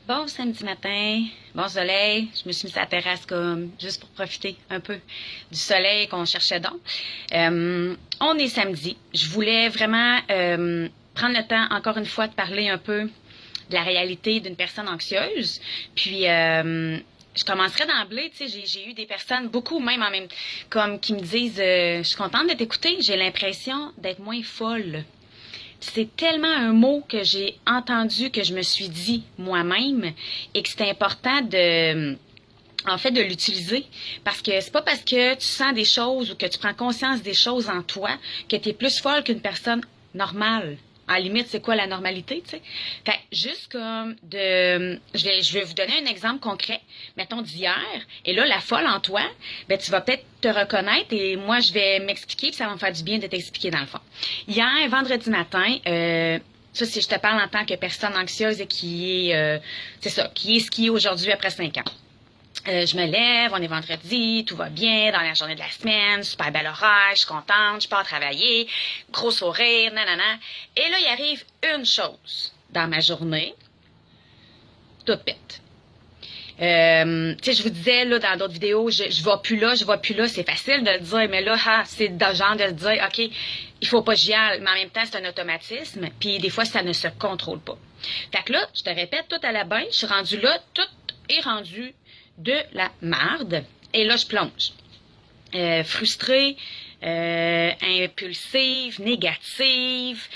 Bon samedi matin, bon soleil. Je me suis mise à la terrasse comme juste pour profiter un peu du soleil qu'on cherchait donc. On est samedi. Je voulais vraiment prendre le temps, encore une fois, de parler un peu de la réalité d'une personne anxieuse. Puis je commencerai d'emblée, tu sais, j'ai eu des personnes, beaucoup même en même, comme qui me disent, je suis contente de t'écouter, j'ai l'impression d'être moins folle. C'est tellement un mot que j'ai entendu que je me suis dit moi-même et que c'est important de l'utiliser parce que c'est pas parce que tu sens des choses ou que tu prends conscience des choses en toi que tu es plus folle qu'une personne normale. À la limite, c'est quoi la normalité, tu sais? Fait que juste comme je vais vous donner un exemple concret, mettons d'hier, et là, la folle en toi, ben, tu vas peut-être te reconnaître et moi, je vais m'expliquer puis ça va me faire du bien de t'expliquer dans le fond. Hier, vendredi matin, ça, si je te parle en tant que personne anxieuse et qui est ce qui est aujourd'hui après 5 ans. Je me lève, on est vendredi, tout va bien dans la journée de la semaine, super bel horaire, je suis contente, je pars travailler, gros sourire, nanana. Et là, il arrive une chose dans ma journée, tout pète. Tu sais, je vous disais, là, dans d'autres vidéos, je vais plus là, c'est facile de le dire, mais là, c'est de genre de se dire, OK, il faut pas que j'y aille, mais en même temps, c'est un automatisme, puis des fois, ça ne se contrôle pas. Fait que là, je te répète, tout à la bain, je suis rendue là, tout est rendu de la marde, et là, je plonge. Frustrée, impulsive, négative,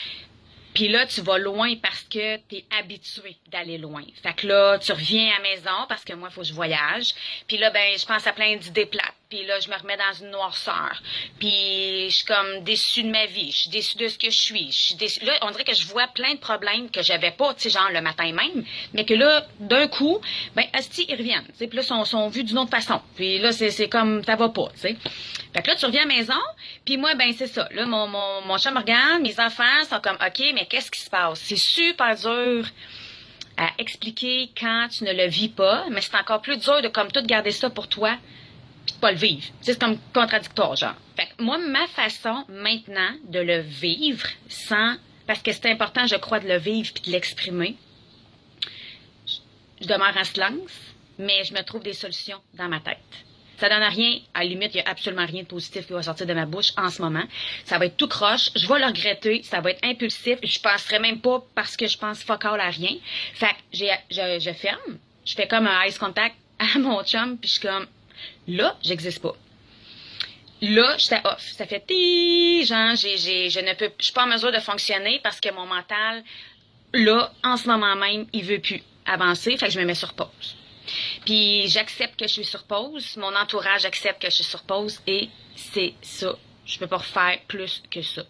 puis là, tu vas loin parce que tu es habitué d'aller loin. Fait que là, tu reviens à la maison parce que moi, il faut que je voyage. Puis là, ben, je pense à plein d'idées plates. Puis là, je me remets dans une noirceur. Puis je suis comme déçue de ma vie. Je suis déçue de ce que je suis. Je suis déçue. Là, on dirait que je vois plein de problèmes que j'avais pas, tu sais, genre le matin même. Mais que là, d'un coup, ben, asti, ils reviennent. Tu sais, puis là, sont vus d'une autre façon. Puis là, c'est comme, ça va pas, tu sais. Fait que là, tu reviens à la maison, puis moi, ben c'est ça. Là, mon chum me regarde, mes enfants sont comme, OK, mais qu'est-ce qui se passe? C'est super dur à expliquer quand tu ne le vis pas, mais c'est encore plus dur de comme tout garder ça pour toi, puis de pas le vivre. Tu sais, c'est comme contradictoire, genre. Fait que moi, ma façon maintenant de le vivre sans, parce que c'est important, je crois, de le vivre puis de l'exprimer, je demeure en silence, mais je me trouve des solutions dans ma tête. Ça donne rien. À la limite, il n'y a absolument rien de positif qui va sortir de ma bouche en ce moment. Ça va être tout croche. Je vais le regretter. Ça va être impulsif. Je penserai même pas parce que je pense fuck all à rien. Fait que je ferme. Je fais comme un ice contact à mon chum. Puis je suis comme, là, j'existe pas. Là, j'étais off. Ça fait genre, je suis pas en mesure de fonctionner parce que mon mental, là, en ce moment même, il veut plus avancer. Fait que je me mets sur pause. Puis j'accepte que je suis sur pause, mon entourage accepte que je suis sur pause et c'est ça. Je peux pas refaire plus que ça.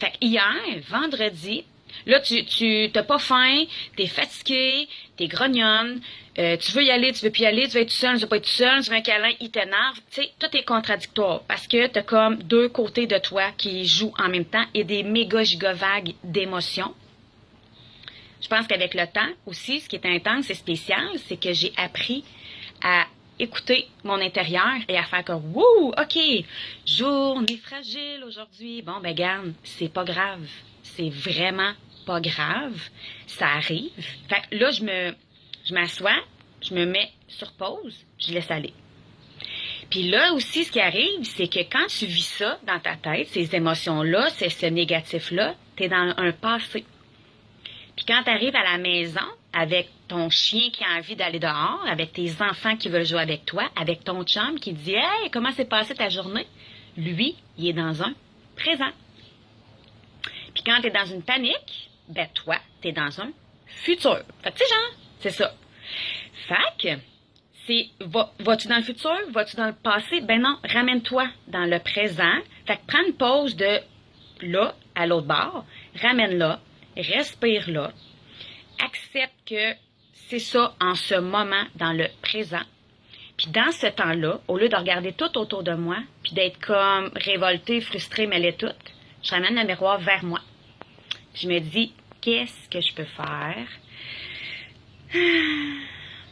Fait que hier, vendredi, là tu t'as pas faim, t'es fatigué, t'es grognonne, tu veux y aller, tu veux plus y aller, tu veux être tout seul, tu veux pas être tout seul, tu veux un câlin, il t'énerve. Tu sais, tout est contradictoire parce que t'as comme deux côtés de toi qui jouent en même temps et des méga giga vagues d'émotions. Je pense qu'avec le temps aussi, ce qui est intense et spécial, c'est que j'ai appris à écouter mon intérieur et à faire comme wouh, OK, journée fragile aujourd'hui. Bon, ben garde, c'est pas grave. C'est vraiment pas grave. Ça arrive. Fait que là, je m'assois, je me mets sur pause, je laisse aller. Puis là aussi, ce qui arrive, c'est que quand tu vis ça dans ta tête, ces émotions-là, c'est ce négatif-là, t'es dans un passé. Puis quand tu arrives à la maison avec ton chien qui a envie d'aller dehors, avec tes enfants qui veulent jouer avec toi, avec ton chum qui dit Hey, comment s'est passée ta journée? Lui, il est dans un présent. Puis quand tu es dans une panique, ben toi, tu es dans un futur. Fait que tu sais, genre, c'est ça. Fait que, vas-tu dans le futur? Vas-tu dans le passé? Ben non, ramène-toi dans le présent. Fait que prends une pause de là à l'autre bord, ramène-la, respire là, accepte que c'est ça en ce moment, dans le présent. Puis dans ce temps-là, au lieu de regarder tout autour de moi, puis d'être comme révoltée, frustrée, mêlée toute, je ramène le miroir vers moi. Je me dis, qu'est-ce que je peux faire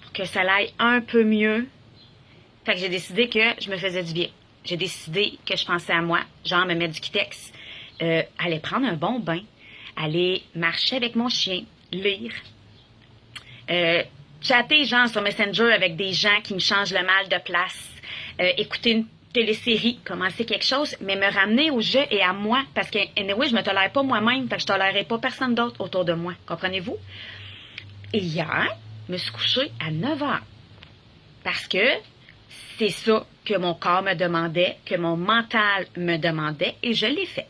pour que ça aille un peu mieux? Fait que j'ai décidé que je me faisais du bien. J'ai décidé que je pensais à moi, genre me mettre du Kitex, aller prendre un bon bain, aller marcher avec mon chien, lire, chatter, genre, sur Messenger avec des gens qui me changent le mal de place, écouter une télésérie, commencer quelque chose, mais me ramener au jeu et à moi, parce que, anyway, je me tolère pas moi-même, fait que je tolérerai pas personne d'autre autour de moi, comprenez-vous? Et hier, je me suis couchée à 9 heures, parce que c'est ça que mon corps me demandait, que mon mental me demandait, et je l'ai fait.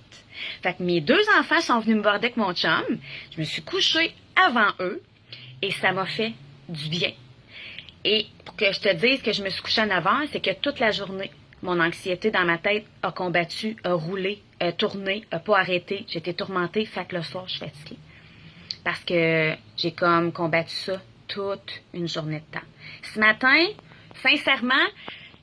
Fait que mes 2 enfants sont venus me voir avec mon chum, je me suis couchée avant eux, et ça m'a fait du bien. Et pour que je te dise que je me suis couchée à 9 heures, c'est que toute la journée, mon anxiété dans ma tête a combattu, a roulé, a tourné, a pas arrêté. J'ai été tourmentée, fait que le soir, je suis fatiguée. Parce que j'ai comme combattu ça toute une journée de temps. Ce matin, sincèrement,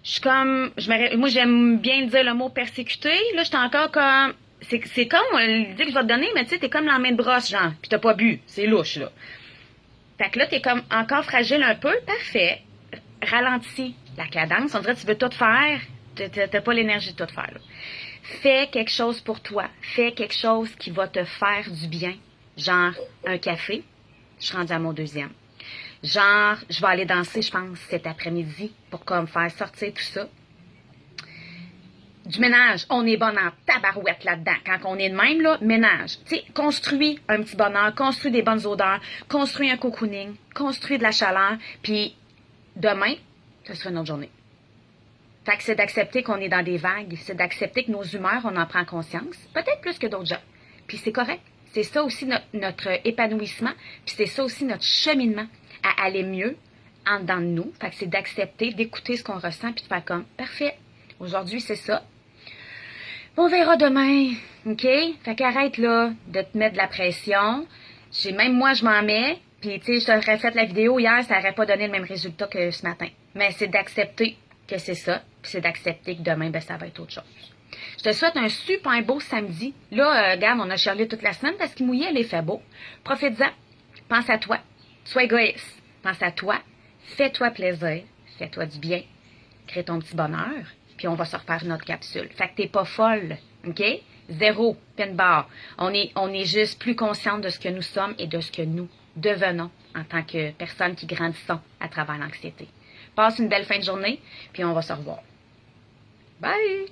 je suis comme, moi j'aime bien dire le mot persécuté. Là, j'étais encore comme, c'est comme l'idée que je vais te donner, mais tu sais, t'es comme la main de brosse, genre, pis t'as pas bu. C'est louche, là. Fait que là, t'es comme encore fragile un peu. Parfait. Ralentis la cadence. On dirait que tu veux tout faire. T'as pas l'énergie de tout faire, là. Fais quelque chose pour toi. Fais quelque chose qui va te faire du bien. Genre, un café. Je suis rendue à mon 2e. Genre, je vais aller danser, je pense, cet après-midi pour comme faire sortir tout ça. Du ménage, on est bon en tabarouette là-dedans. Quand on est de même, là, ménage. Tu sais, construis un petit bonheur, construis des bonnes odeurs, construis un cocooning, construis de la chaleur, puis demain, ce sera une autre journée. Fait que c'est d'accepter qu'on est dans des vagues, c'est d'accepter que nos humeurs, on en prend conscience, peut-être plus que d'autres gens. Puis c'est correct. C'est ça aussi notre épanouissement, puis c'est ça aussi notre cheminement à aller mieux en dedans de nous. Fait que c'est d'accepter, d'écouter ce qu'on ressent, puis de faire comme, parfait, aujourd'hui c'est ça. On verra demain, OK? Fait qu'arrête, là, de te mettre de la pression. Même moi, je m'en mets. Puis, tu sais, je t'aurais fait la vidéo hier, ça n'aurait pas donné le même résultat que ce matin. Mais c'est d'accepter que c'est ça. Puis c'est d'accepter que demain, ben, ça va être autre chose. Je te souhaite un super beau samedi. Là, regarde, on a chialé toute la semaine parce qu'il mouillait, il fait beau. Profite-en. Pense à toi. Sois égoïste. Pense à toi. Fais-toi plaisir. Fais-toi du bien. Crée ton petit bonheur. Puis on va se refaire notre capsule. Fait que t'es pas folle, OK? 0, pin barre. On est juste plus consciente de ce que nous sommes et de ce que nous devenons en tant que personnes qui grandissons à travers l'anxiété. Passe une belle fin de journée, puis on va se revoir. Bye!